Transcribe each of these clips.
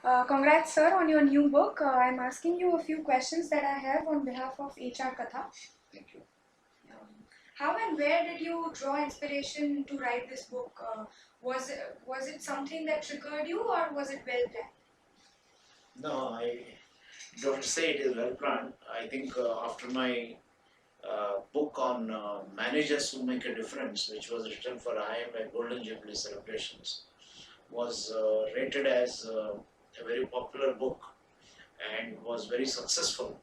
Congrats, sir, on your new book. I'm asking you a few questions that I have on behalf of HR Katha. Thank you. How and where did you draw inspiration to write this book? Was it something that triggered you, or was it well planned? No, I don't say it is well planned. I think after my book on managers who make a difference, which was written for IMA Golden Jubilee celebrations, was rated as a very popular book and was very successful.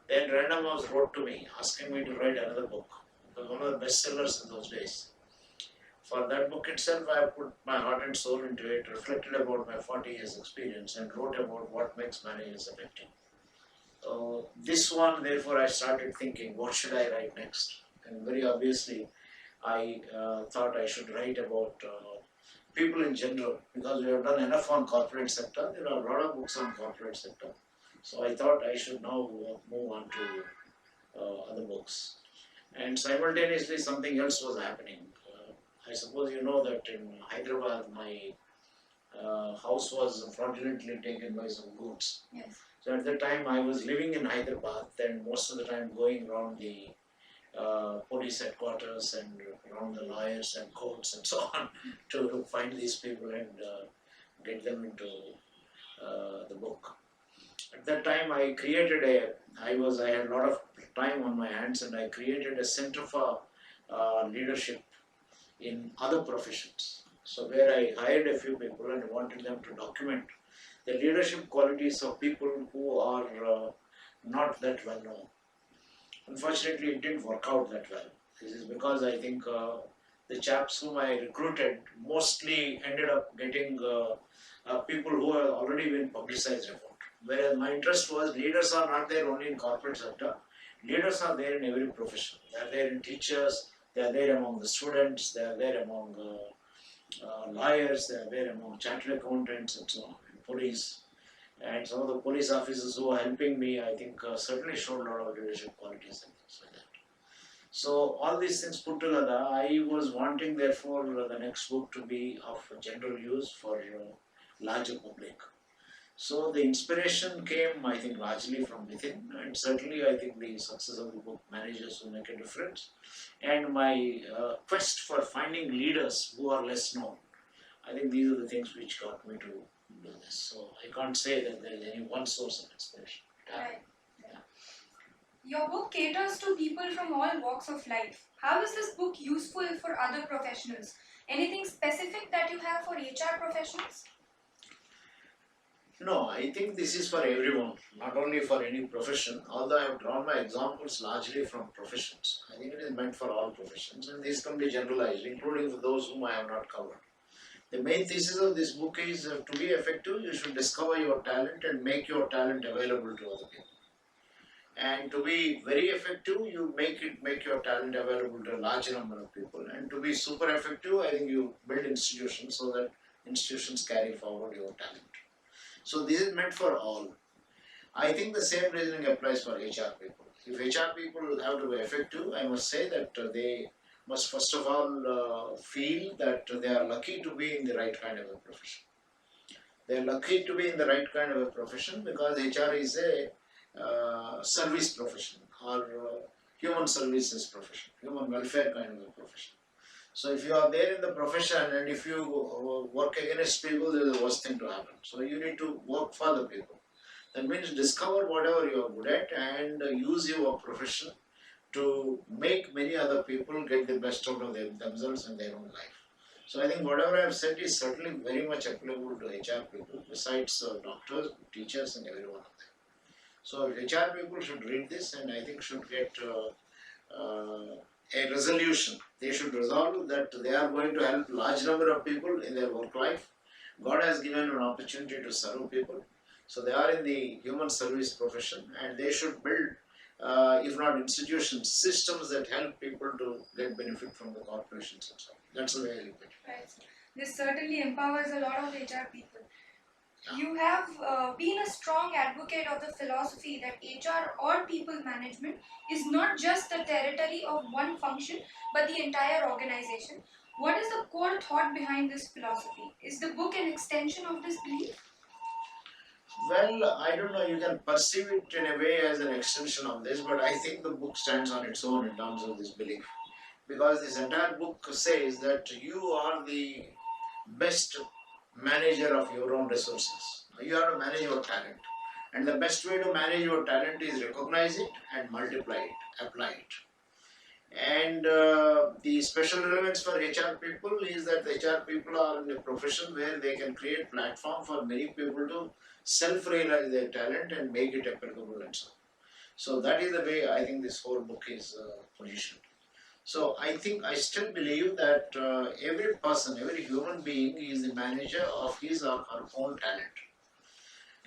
Then Random House wrote to me asking me to write another book. It was one of the bestsellers in those days. For that book itself, I put my heart and soul into it, reflected about my 40 years experience, and wrote about what makes managers effective. This one, therefore, I started thinking, what should I write next? And very obviously, I thought I should write about people in general, because we have done enough on corporate sector. There are a lot of books on corporate sector. So I thought I should now move on to other books. And simultaneously, something else was happening. I suppose you know that in Hyderabad, my house was fraudulently taken by some goods. Yes. So at the time, I was living in Hyderabad, and most of the time going around the police headquarters and around the lawyers and courts and so on to find these people and get them into the book. At that time, I had a lot of time on my hands, and I created a center for leadership in other professions. So where I hired a few people and wanted them to document the leadership qualities of people who are not that well known. Unfortunately, it didn't work out that well. This is because I think the chaps whom I recruited mostly ended up getting people who have already been publicized about. Whereas my interest was leaders are not there only in corporate sector. Leaders are there in every profession. They are there in teachers, they are there among the students, they are there among lawyers, they are there among chartered accountants and so on, and police. And some of the police officers who are helping me, I think, certainly showed a lot of leadership qualities and things like that. So all these things put together, I was wanting, therefore, the next book to be of general use for larger public. So the inspiration came, I think, largely from within, and certainly I think the success of the book, Managers Who Make a Difference, and my quest for finding leaders who are less known. I think these are the things which got me to do this. So I can't say that there is any one source of inspiration. Right. Your book caters to people from all walks of life. How is this book useful for other professionals? Anything specific that you have for HR professionals? No, I think this is for everyone, not only for any profession, although I have drawn my examples largely from professions. I think it is meant for all professions, and this can be generalized, including for those whom I have not covered. The main thesis of this book is to be effective, you should discover your talent and make your talent available to other people. And to be very effective, you make your talent available to a large number of people. And to be super effective, I think you build institutions so that institutions carry forward your talent. So this is meant for all. I think the same reasoning applies for HR people. If HR people have to be effective, I must say that they must first of all feel that they are lucky to be in the right kind of a profession. They are lucky to be in the right kind of a profession because HR is a service profession or human services profession, human welfare kind of a profession. So if you are there in the profession and if you work against people, there is the worst thing to happen. So you need to work for the people. That means discover whatever you are good at and use your profession to make many other people get the best out of themselves and their own life. So I think whatever I have said is certainly very much applicable to HR people, besides doctors, teachers, and everyone of them. So HR people should read this and I think should get a resolution. They should resolve that they are going to help large number of people in their work life. God has given an opportunity to serve people. So they are in the human service profession and they should build, if not institutions, systems that help people to get benefit from the corporations and so on. That's the way I look at it. Right. This certainly empowers a lot of HR people. You have been a strong advocate of the philosophy that HR or people management is not just the territory of one function but the entire organization. What is the core thought behind this philosophy? Is the book an extension of this belief? Well, I don't know, you can perceive it in a way as an extension of this, but I think the book stands on its own in terms of this belief. Because this entire book says that you are the best manager of your own resources. You have to manage your talent. And the best way to manage your talent is recognize it and multiply it, apply it. And the special relevance for HR people is that the HR people are in a profession where they can create platform for many people to self-realize their talent and make it applicable and so on. So that is the way I think this whole book is positioned. So I think I still believe that every person, every human being is the manager of his or her own talent.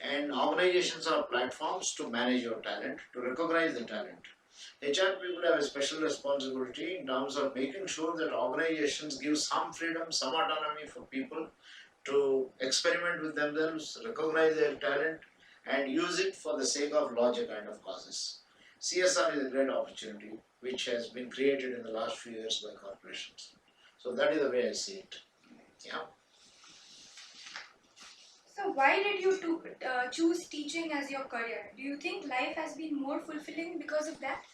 And organizations are platforms to manage your talent, to recognize the talent. HR people have a special responsibility in terms of making sure that organizations give some freedom, some autonomy for people to experiment with themselves, recognize their talent, and use it for the sake of larger kind of causes. CSR is a great opportunity which has been created in the last few years by corporations. So that is the way I see it. Yeah. So, why did you choose teaching as your career? Do you think life has been more fulfilling because of that?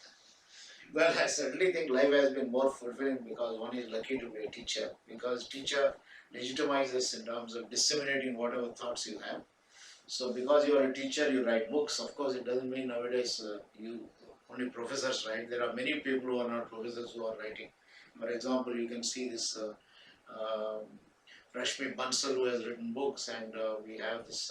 Well, I certainly think life has been more fulfilling because one is lucky to be a teacher. Because teacher legitimizes in terms of disseminating whatever thoughts you have. So because you are a teacher, you write books. Of course, it doesn't mean nowadays you only professors write. There are many people who are not professors who are writing. For example, you can see this um Rashmi Bansal who has written books, and we have this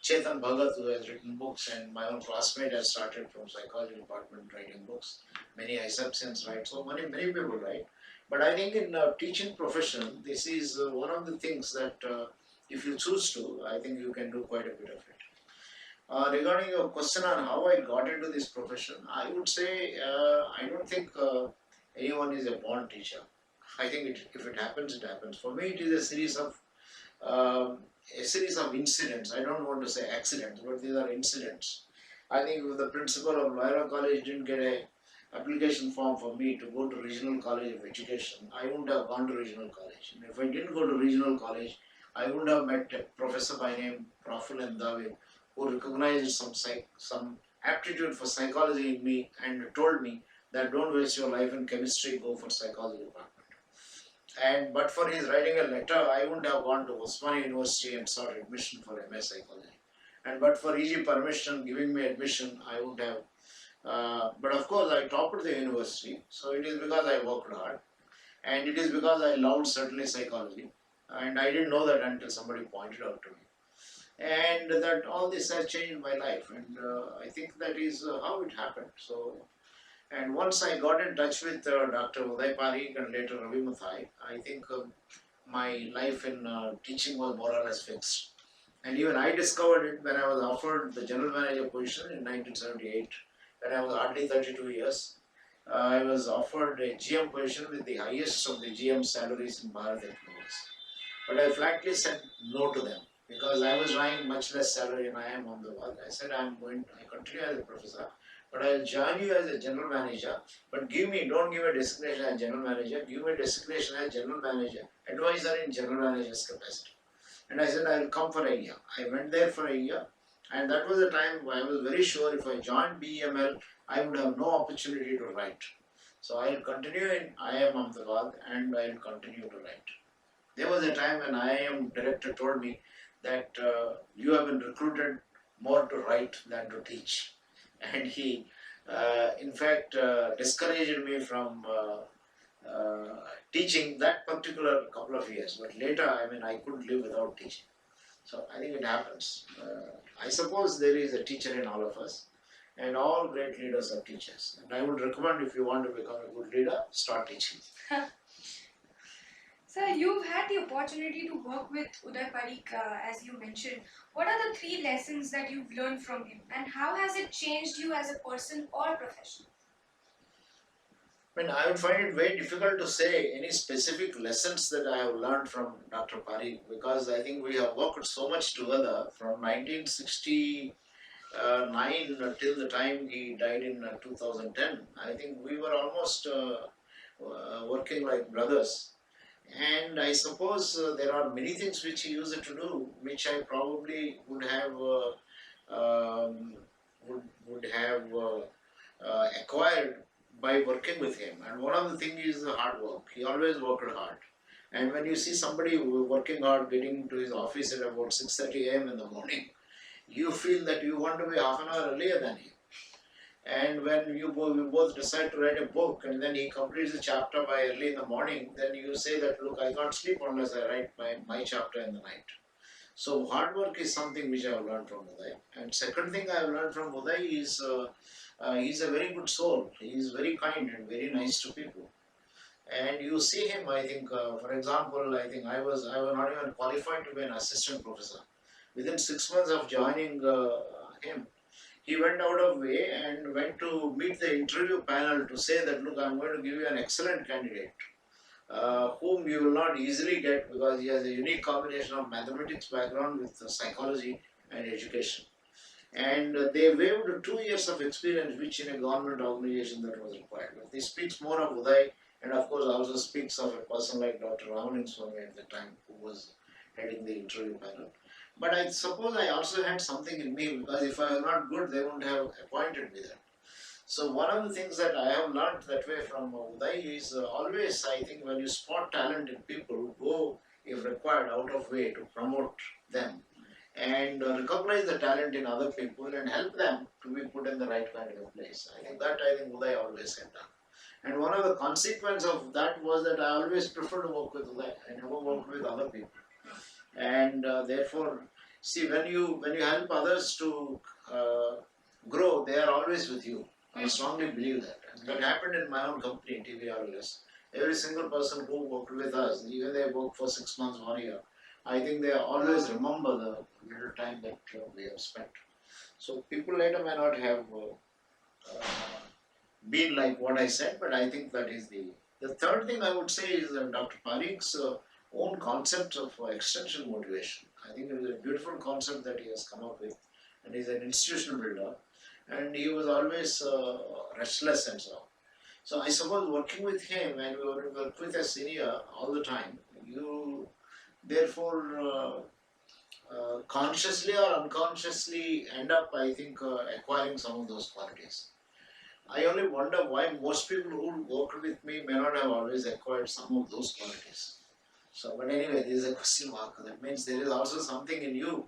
Chetan Bhagat who has written books, and my own classmate has started from psychology department writing books. Many ISEPsians write, so many people write. But I think in teaching profession, this is one of the things that if you choose to, I think you can do quite a bit of it. Regarding your question on how I got into this profession, I would say I don't think anyone is a born teacher. I think if it happens, it happens. For me, it is um, a series of incidents. I don't want to say accidents, but these are incidents. I think if the principal of Loyola College didn't get a application form for me to go to Regional College of Education, I wouldn't have gone to Regional College. And if I didn't go to Regional College, I would have met a professor by name Praful Dave who recognized some aptitude for psychology in me and told me that don't waste your life in chemistry, go for psychology department. And but for his writing a letter, I wouldn't have gone to Osmania University and sought admission for MA Psychology. And but for easy permission giving me admission, I would have. But of course, I topped the university, so it is because I worked hard, and it is because I loved certainly psychology, and I didn't know that until somebody pointed out to me, and that all this has changed my life, and I think that is how it happened. So and once I got in touch with Dr. Uday Parikh and later Ravi Mathai, I think my life in teaching was more or less fixed. And even I discovered it when I was offered the general manager position in 1978, when I was hardly 32 years. I was offered a GM position with the highest of the GM salaries in Bharat Electronics. But I flatly said no to them because I was drawing much less salary than I am on the world. I said I continue as a professor, but I'll join you as a general manager. But don't give a designation as general manager, give me a designation as general manager, advisor in general manager's capacity. And I said I'll come for a year. I went there for a year, and that was the time I was very sure if I joined BEML, I would have no opportunity to write. So I'll continue in IIM Ahmedabad and I'll continue to write. There was a time when IIM director told me that you have been recruited more to write than to teach, and he, in fact, discouraged me from teaching that particular couple of years. But later, I mean, I couldn't live without teaching. So I think it happens. I suppose there is a teacher in all of us, and all great leaders are teachers. And I would recommend if you want to become a good leader, start teaching. Sir, you've had the opportunity to work with Uday Parikh, as you mentioned. What are the three lessons that you've learned from him, and how has it changed you as a person or professional? I mean, I would find it very difficult to say any specific lessons that I have learned from Dr. Parikh because I think we have worked so much together from 1969 till the time he died in 2010. I think we were almost working like brothers. And I suppose there are many things which he used to do, which I probably um, would have acquired by working with him. And one of the things is the hard work. He always worked hard. And when you see somebody working hard, getting to his office at about 6:30 a.m. in the morning, you feel that you want to be half an hour earlier than him. And when you both decide to write a book, and then he completes the chapter by early in the morning, then you say that, look, I can't sleep unless I write my chapter in the night. So hard work is something which I have learned from Uday. And second thing I have learned from Uday is he's a very good soul. He is very kind and very nice to people. And you see him, I think, for example, I think I was not even qualified to be an assistant professor. Within 6 months of joining him, he went out of way and went to meet the interview panel to say that, look, I'm going to give you an excellent candidate whom you will not easily get because he has a unique combination of mathematics background with psychology and education. And they waived 2 years of experience, which in a government organization that was required. But this speaks more of Uday, and of course also speaks of a person like Dr. Ramanan Swami at the time, who was heading the interview panel. But I suppose I also had something in me because if I was not good, they wouldn't have appointed me there. So one of the things that I have learned that way from Uday is always, I think, when you spot talent in people, go, if required, out of way to promote them and recognize the talent in other people and help them to be put in the right kind of a place. I think Uday always had done. And one of the consequences of that was that I always prefer to work with Uday. I never worked with other people. And therefore, see, when you help others to uh, grow, they are always with you. I strongly believe that. And that happened in my own company, TVRLS. Every single person who worked with us, even they work for 6 months, 1 year, I think they always remember the little time that we have spent. So people later may not have been like what I said, but I think that is the third thing I would say is Dr. Parikh's own concept of extension motivation. I think it is a beautiful concept that he has come up with, and he's an institutional builder, and he was always restless and so on. So I suppose working with him and we work with a senior all the time, you therefore consciously or unconsciously end up, I think, acquiring some of those qualities. I only wonder why most people who worked with me may not have always acquired some of those qualities. So, but anyway, there is a question mark. That means there is also something in you,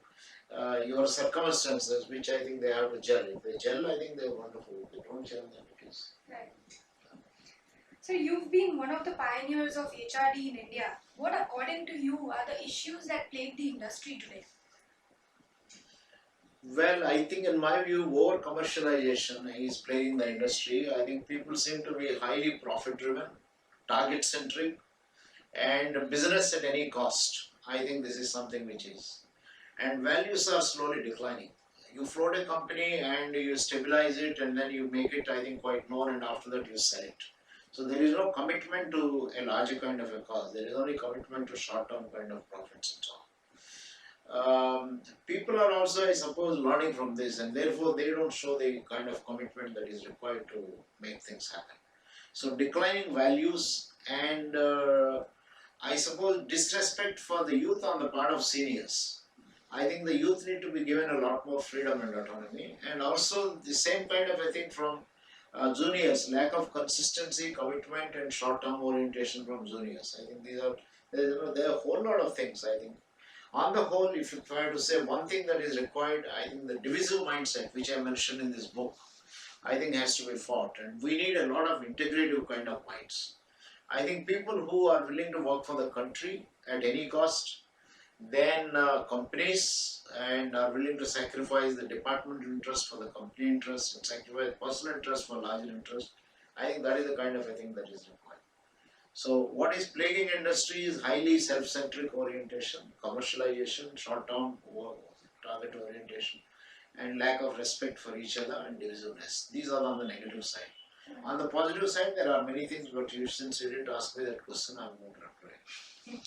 your circumstances, which I think they have to gel. If they gel, I think they're wonderful. If they don't gel, then it is. Right. So you've been one of the pioneers of HRD in India. What, according to you, are the issues that plague the industry today? Well, I think in my view, over commercialization is playing the industry. I think people seem to be highly profit driven, target centric, and business at any cost. I think this is something which is. And values are slowly declining. You float a company and you stabilize it and then you make it, I think, quite known, and after that you sell it. So there is no commitment to a larger kind of a cause. There is only commitment to short term kind of profits and so on. People are also, I suppose, learning from this, and therefore they don't show the kind of commitment that is required to make things happen. So declining values and I suppose disrespect for the youth on the part of seniors. I think the youth need to be given a lot more freedom and autonomy, and also the same kind of a thing from juniors. Lack of consistency, commitment, and short-term orientation from juniors. I think there are a whole lot of things. I think on the whole, if I had to say one thing that is required, I think the divisive mindset, which I mentioned in this book, I think has to be fought, and we need a lot of integrative kind of minds. I think people who are willing to work for the country at any cost, then companies and are willing to sacrifice the departmental interest for the company interest and sacrifice personal interest for larger interest. I think that is the kind of a thing that is required. So what is plaguing industry is highly self-centric orientation, commercialization, short-term target orientation, and lack of respect for each other and divisiveness. These are on the negative side. On the positive side, there are many things, but since you didn't ask me that question, I'm going to reply.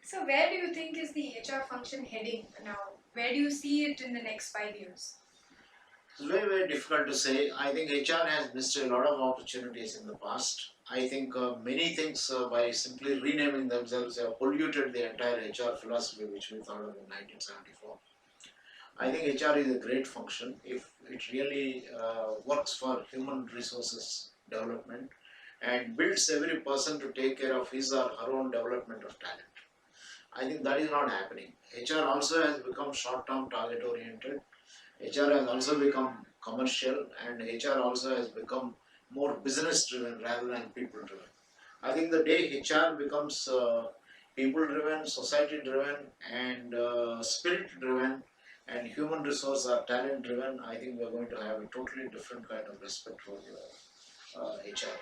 So where do you think is the HR function heading now? Where do you see it in the next 5 years? It's very, very difficult to say. I think HR has missed a lot of opportunities in the past. I think many things by simply renaming themselves have polluted the entire HR philosophy which we thought of in 1974. I think HR is a great function if it really works for human resources development and builds every person to take care of his or her own development of talent. I think that is not happening. HR also has become short-term target oriented. HR has also become commercial and HR also has become more business driven rather than people driven. I think the day HR becomes people driven, society driven, and spirit driven, and human resource or talent driven, I think we are going to have a totally different kind of respect for HR.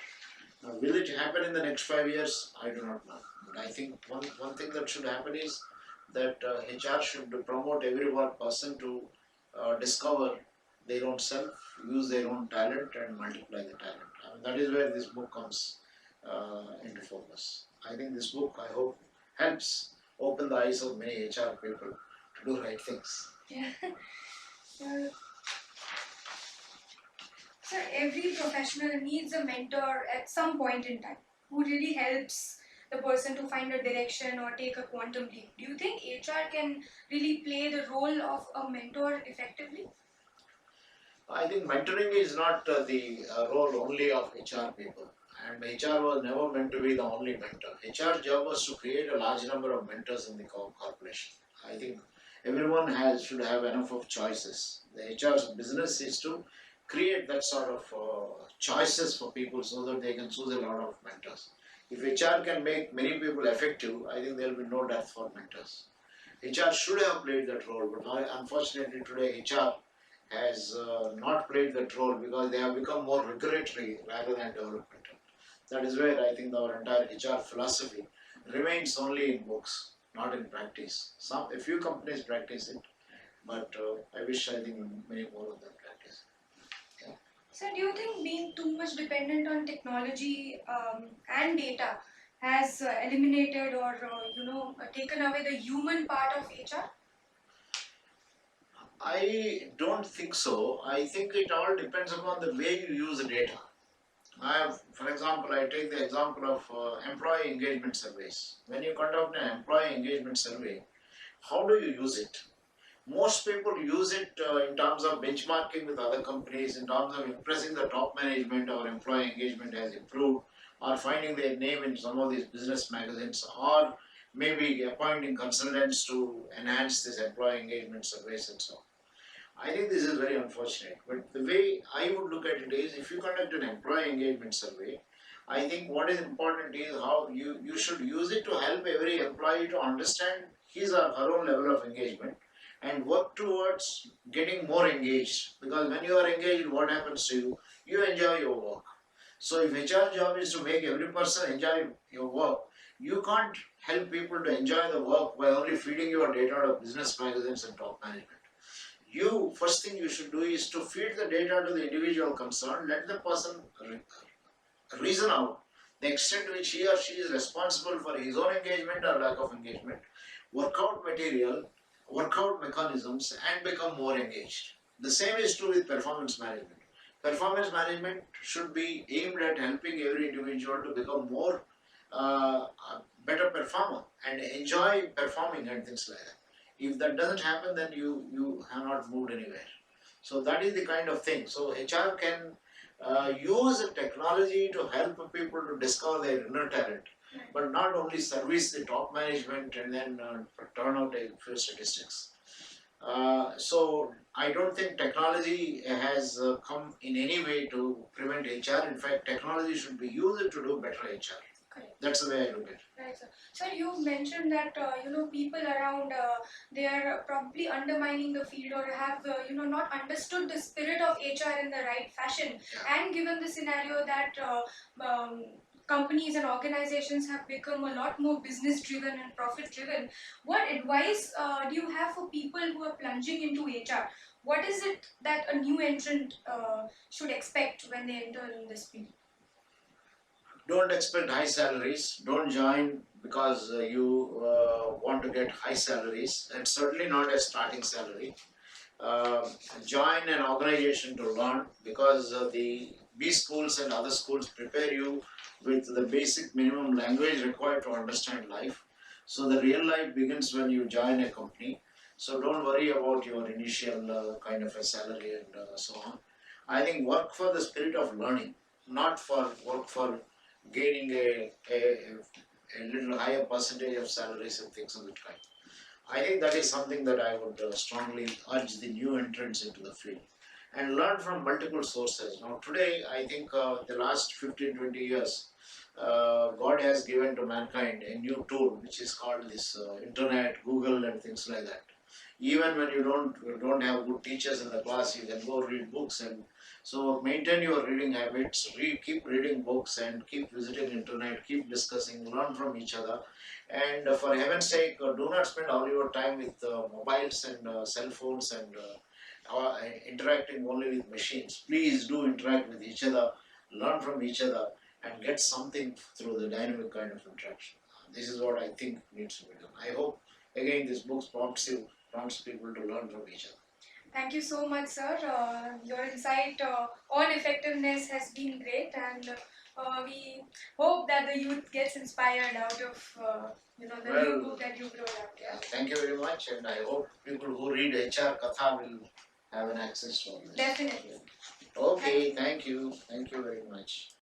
Now, will it happen in the next 5 years? I do not know. But I think one thing that should happen is that HR should promote every one person to discover their own self, use their own talent, and multiply the talent. I mean, that is where this book comes into focus. I think this book, I hope, helps open the eyes of many HR people to do right things. Yeah. Uh, so every professional needs a mentor at some point in time who really helps the person to find a direction or take a quantum leap. Do you think HR can really play the role of a mentor effectively? I think mentoring is not the role only of HR people. And HR was never meant to be the only mentor. HR's job was to create a large number of mentors in the corporation. I think everyone should have enough of choices. The HR's business is to create that sort of choices for people so that they can choose a lot of mentors. If HR can make many people effective, I think there will be no dearth for mentors. HR should have played that role, but unfortunately today HR has not played that role because they have become more regulatory rather than developmental. That is where I think our entire HR philosophy remains only in books, not in practice. A few companies practice it, but I wish I think many more of them practice. Yeah. So, do you think being too much dependent on technology and data has eliminated or taken away the human part of HR? I don't think so. I think it all depends upon the way you use the data. For example, I take the example of employee engagement surveys. When you conduct an employee engagement survey, how do you use it? Most people use it in terms of benchmarking with other companies, in terms of impressing the top management, or employee engagement has improved, or finding their name in some of these business magazines, or maybe appointing consultants to enhance this employee engagement surveys and so on. I think this is very unfortunate. But the way I would look at it is if you conduct an employee engagement survey, I think what is important is how you should use it to help every employee to understand his or her own level of engagement and work towards getting more engaged. Because when you are engaged, what happens to you? You enjoy your work. So if HR job is to make every person enjoy your work, you can't help people to enjoy the work by only feeding your data to business magazines and top management. First thing you should do is to feed the data to the individual concerned, let the person reason out the extent to which he or she is responsible for his own engagement or lack of engagement, work out material, work out mechanisms, and become more engaged. The same is true with performance management. Performance management should be aimed at helping every individual to become more a better performer and enjoy performing and things like that. If that doesn't happen, then you have not moved anywhere. So that is the kind of thing. So HR can use technology to help people to discover their inner talent, but not only service the top management and then turn out a few statistics. So I don't think technology has come in any way to prevent HR. In fact, technology should be used to do better HR. Correct. That's the way I look at it. Right, sir. Sir, you mentioned that people around they are probably undermining the field or have not understood the spirit of HR in the right fashion. Yeah. And given the scenario that companies and organizations have become a lot more business driven and profit driven, what advice do you have for people who are plunging into HR? What is it that a new entrant should expect when they enter in this field? Don't expect high salaries. Don't join because you want to get high salaries, and certainly not a starting salary. uh, join an organization to learn, because the B schools and other schools prepare you with the basic minimum language required to understand life. So the real life begins when you join a company. So don't worry about your initial kind of a salary and so on. I think work for the spirit of learning, not for work for gaining a little higher percentage of salaries and things of that kind. I think that is something that I would strongly urge the new entrants into the field, and learn from multiple sources. Now, today, I think the last 15, 20 years, God has given to mankind a new tool which is called this internet, Google, and things like that. Even when you don't have good teachers in the class, you can go read books, and so maintain your reading habits. Keep reading books and keep visiting internet. Keep discussing. Learn from each other, and for heaven's sake, do not spend all your time with mobiles and cell phones and interacting only with machines. Please do interact with each other, learn from each other, and get something through the dynamic kind of interaction. This is what I think needs to be done. I hope again this book prompts people to learn from each other. Thank you so much, sir. Your insight on effectiveness has been great, and we hope that the youth gets inspired out of the new Well, book that you brought out. Yeah. thank you very much, and I hope people who read HR Katha will have an access to all this. Definitely. Okay, thank you very much.